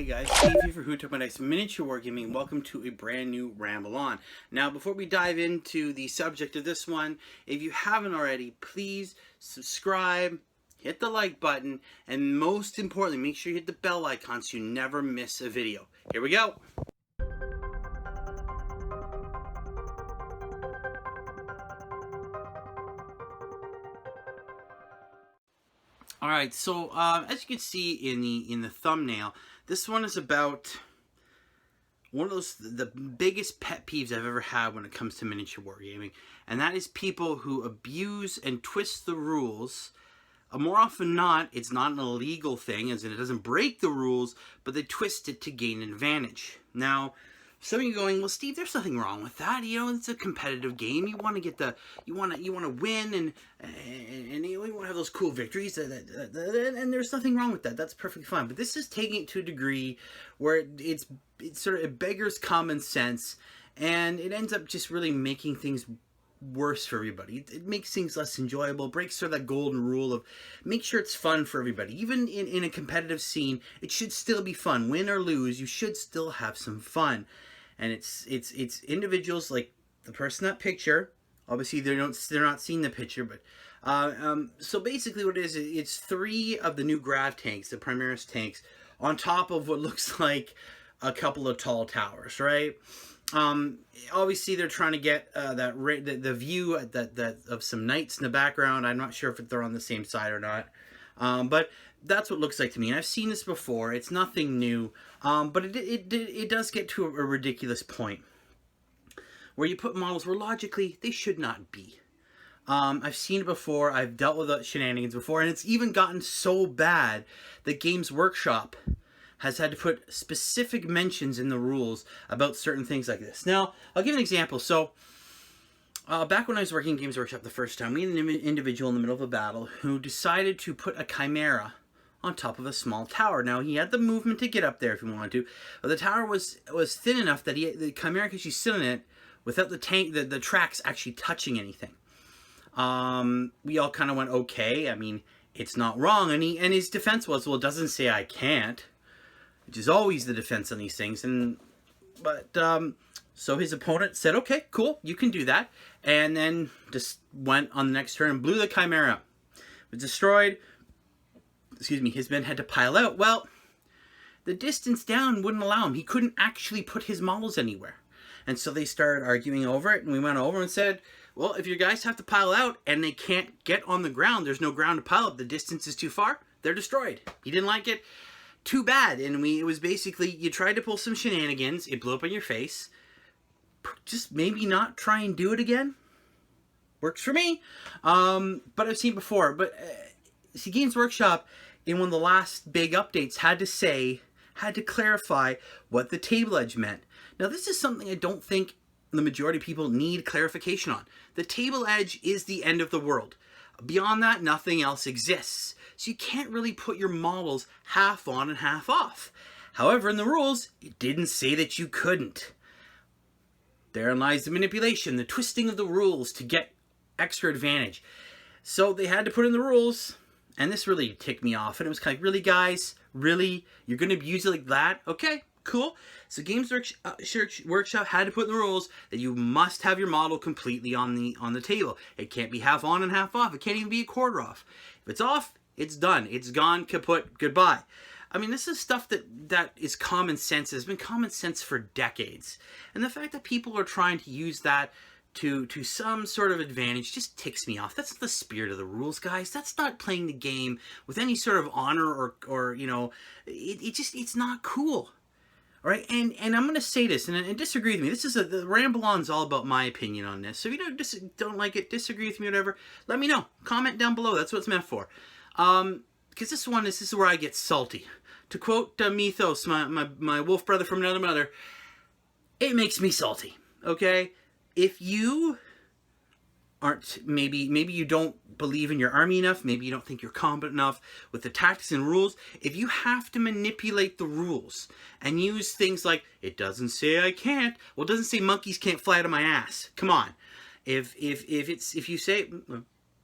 Hey guys, Steve here for Who Took My Dice Miniature Wargaming. Welcome to a brand new Ramble On. Now, before we dive into the subject of this one, if you haven't already, please subscribe, hit the like button, and most importantly, make sure you hit the bell icon so you never miss a video. Here we go. Alright, so as you can see in the thumbnail, this one is about one of the biggest pet peeves I've ever had when it comes to miniature wargaming, and that is people who abuse and twist the rules. More often than not, it's not an illegal thing, as in it doesn't break the rules, but they twist it to gain an advantage. Now, some of you going, well, Steve, there's nothing wrong with that. You know, it's a competitive game. You want to get you want to win, and you want to have those cool victories, and there's nothing wrong with that. That's perfectly fine. But this is taking it to a degree where it beggars common sense, and it ends up just really making things worse for everybody. It makes things less enjoyable, breaks sort of that golden rule of make sure it's fun for everybody. Even in a competitive scene, it should still be fun. Win or lose, you should still have some fun. And it's individuals like the person in that picture. Obviously, they're not seeing the picture, but so basically, what it is, it's 3 of the new grav tanks, the Primaris tanks, on top of what looks like a couple of tall towers, right? Obviously, they're trying to get the view of some knights in the background. I'm not sure if they're on the same side or not, but that's what it looks like to me. And I've seen this before. It's nothing new, but it does get to a ridiculous point where you put models where logically they should not be. I've seen it before. I've dealt with shenanigans before, and it's even gotten so bad that Games Workshop has had to put specific mentions in the rules about certain things like this. Now, I'll give an example. So, back when I was working in Games Workshop the first time, we had an individual in the middle of a battle who decided to put a chimera on top of a small tower. Now, he had the movement to get up there if he wanted to, but the tower was thin enough that the chimera could actually sit on it without the tracks actually touching anything. We all kind of went, okay, I mean, it's not wrong. And his defense was, well, it doesn't say I can't, which is always the defense on these things. So his opponent said, okay, cool, you can do that. And then just went on the next turn and blew the chimera. It was destroyed. Excuse me, his men had to pile out. Well, the distance down wouldn't allow him. He couldn't actually put his models anywhere. And so they started arguing over it, and we went over and said, well, if your guys have to pile out and they can't get on the ground, there's no ground to pile up, the distance is too far, they're destroyed. He didn't like it. Too bad. And it was basically, you tried to pull some shenanigans, it blew up in your face. Just maybe not try and do it again. Works for me. But I've seen it before. But see, Games Workshop, in one of the last big updates, had to clarify what the table edge meant. Now, this is something I don't think the majority of people need clarification on. The table edge is the end of the world. Beyond that, nothing else exists. So you can't really put your models half on and half off. However, in the rules, it didn't say that you couldn't. Therein lies the manipulation, the twisting of the rules to get extra advantage. So they had to put in the rules, and this really ticked me off. And it was kind of like, really, guys? Really? You're going to abuse it like that? Okay, cool. So Games Workshop had to put in the rules that you must have your model completely on the table. It can't be half on and half off. It can't even be a quarter off. If it's off, it's done. It's gone, kaput, goodbye. I mean, this is stuff that is common sense. It's been common sense for decades. And the fact that people are trying to use that to some sort of advantage just ticks me off. That's not the spirit of the rules, guys. That's not playing the game with any sort of honor or you know, it's not cool. All right, and I'm going to say this, and disagree with me. This is the Ramble On's all about my opinion on this. So if you don't like it, disagree with me, whatever, let me know. Comment down below. That's what it's meant for. Because this is where I get salty. To quote Mythos, my wolf brother from another mother, it makes me salty. Okay, if you aren't, maybe you don't believe in your army enough, maybe you don't think you're competent enough with the tactics and rules, if you have to manipulate the rules and use things like, it doesn't say I can't, well, it doesn't say monkeys can't fly out of my ass. Come on. If you say, it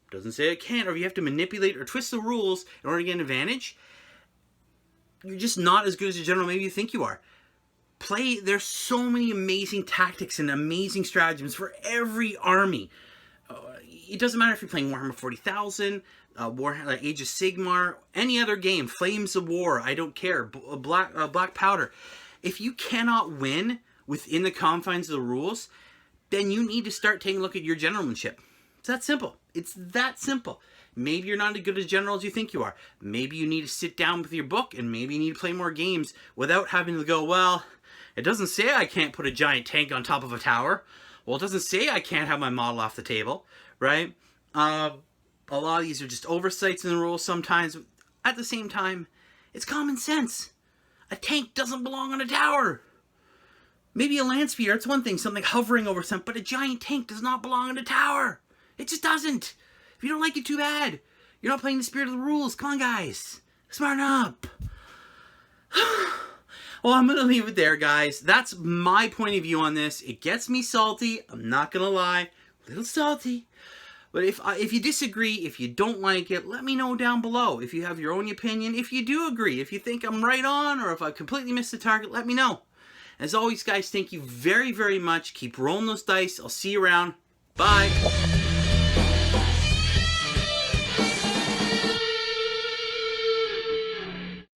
doesn't say I can't, or if you have to manipulate or twist the rules in order to get an advantage, you're just not as good as a general maybe you think you are. There's so many amazing tactics and amazing stratagems for every army. It doesn't matter if you're playing Warhammer 40,000, Age of Sigmar, any other game, Flames of War, I don't care, Black Powder. If you cannot win within the confines of the rules, then you need to start taking a look at your generalmanship. It's that simple. It's that simple. Maybe you're not as good a general as you think you are. Maybe you need to sit down with your book and maybe you need to play more games without having to go, well, it doesn't say I can't put a giant tank on top of a tower. Well, it doesn't say I can't have my model off the table, right? A lot of these are just oversights in the rules sometimes. At the same time, it's common sense. A tank doesn't belong on a tower. Maybe a land speeder, it's one thing, something hovering over something, but a giant tank does not belong on a tower. It just doesn't. If you don't like it, too bad. You're not playing the spirit of the rules. Come on, guys. Smarten up. Well, I'm going to leave it there, guys. That's my point of view on this. It gets me salty. I'm not going to lie. A little salty. But if you disagree, if you don't like it, let me know down below. If you have your own opinion, if you do agree, if you think I'm right on, or if I completely missed the target, let me know. As always, guys, thank you very, very much. Keep rolling those dice. I'll see you around. Bye.